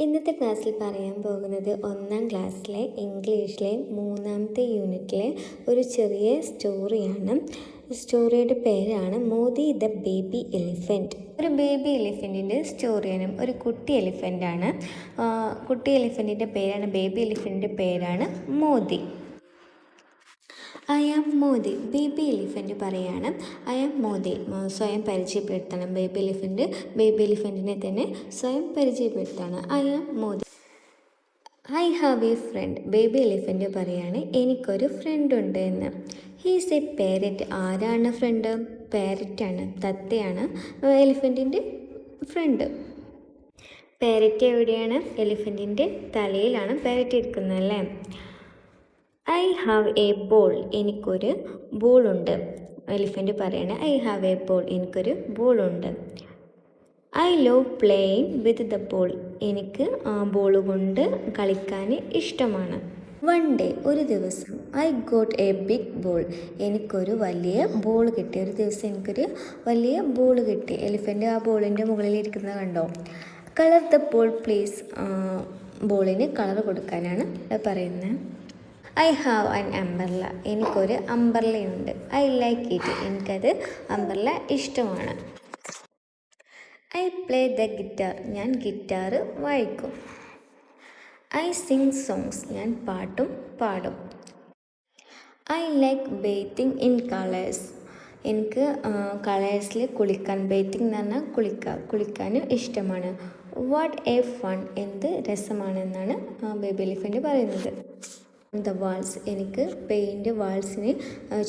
ഇന്നത്തെ ക്ലാസ്സിൽ പറയാൻ പോകുന്നത് 1ാം ക്ലാസ്സിലെ ഇംഗ്ലീഷിലെ 3ാമത്തെ യൂണിറ്റിലെ ഒരു ചെറിയ സ്റ്റോറിയാണ്. സ്റ്റോറിയുടെ പേരാണ് മോദി ദ ബേബി എലിഫൻറ്റ്. ഒരു ബേബി എലിഫൻറ്റിൻ്റെ സ്റ്റോറിയാണ്. ഒരു കുട്ടി എലിഫൻ്റാണ്. കുട്ടി എലിഫൻറ്റിൻ്റെ പേരാണ്, ബേബി എലിഫൻറ്റിൻ്റെ പേരാണ് Modi. I am Modi. Baby elephant പറയാണ് ഐ ആം മോദി. സ്വയം പരിചയപ്പെടുത്തണം. ബേബി എലിഫൻറ്റിനെ തന്നെ സ്വയം പരിചയപ്പെടുത്താണ്. I am Modi. I have a friend. Baby elephant പറയാണ് എനിക്കൊരു ഫ്രണ്ട് ഉണ്ട് എന്ന്. He's a parrot. ആരാണ് ഫ്രണ്ട്? പാരറ്റാണ്, തത്തയാണ് എലിഫൻറ്റിൻ്റെ ഫ്രണ്ട്. പാരറ്റ് എവിടെയാണ്? എലിഫൻറ്റിൻ്റെ തലയിലാണ് പാരറ്റ് ഇരിക്കുന്നത് അല്ലേ. I have a ball. എനിക്കൊരു ബോളുണ്ട്. എലിഫൻറ്റ് പറയണേ ഐ ഹാവ് എ ബോൾ. എനിക്കൊരു ബോളുണ്ട്. I love playing with the ball. എനിക്ക് ആ ബോൾ കൊണ്ട് കളിക്കാൻ ഇഷ്ടമാണ്. വൺ ഡേ, ഒരു ദിവസം, I got a big ball. എനിക്കൊരു വലിയ ബോൾ കിട്ടി. ഒരു ദിവസം എനിക്കൊരു വലിയ ബോൾ കിട്ടി. എലിഫൻറ്റ് ആ ബോളിൻ്റെ മുകളിൽ ഇരിക്കുന്നത് കണ്ടോ. Colour the ball please. ബോളിന് കളർ കൊടുക്കാനാണ് പറയുന്നത്. I have an umbrella. എനിക്കൊരു അംബ്രല്ലയുണ്ട്. I like it. എനിക്കത് അംബ്രല്ല ഇഷ്ടമാണ്. I play the guitar. ഞാൻ ഗിറ്റാർ വായിക്കും. I sing songs. ഞാൻ പാട്ടും പാടും. I like bathing in colours. എനിക്ക് കളേഴ്സിൽ കുളിക്കാൻ, ബേത്തിങ് എന്ന് പറഞ്ഞാൽ കുളിക്കാനും ഇഷ്ടമാണ്. What a fun. എന്ത് രസമാണെന്നാണ് ബേബി എലിഫൻറ്റ് പറയുന്നത്. The walls. എനിക്ക് വാൾസിന്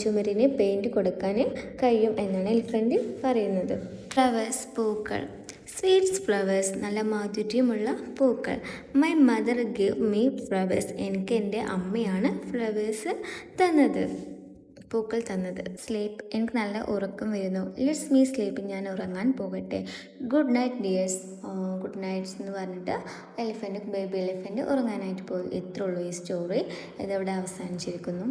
ചുമരിന് പെയിൻറ്റ് കൊടുക്കാൻ കഴിയും എന്നാണ് എലിഫൻറ്റ് പറയുന്നത്. ഫ്ലവേഴ്സ്, പൂക്കൾ. Sweets flowers. നല്ല മാധുര്യമുള്ള പൂക്കൾ. My mother give me flowers. എനിക്ക് എൻ്റെ അമ്മയാണ് ഫ്ലവേഴ്സ് തന്നത്, പൂക്കൾ തന്നത്. സ്ലീപ്പ്. എനിക്ക് നല്ല ഉറക്കം വരുന്നു. Let's me sleep. ഞാൻ ഉറങ്ങാൻ പോകട്ടെ. Good night dears. Good nights എന്ന് പറഞ്ഞിട്ട് ബേബി എലിഫൻറ്റ് ഉറങ്ങാനായിട്ട് പോയി. ഇത്രയുള്ളൂ ഈ സ്റ്റോറി. ഇതവിടെ അവസാനിച്ചിരിക്കുന്നു.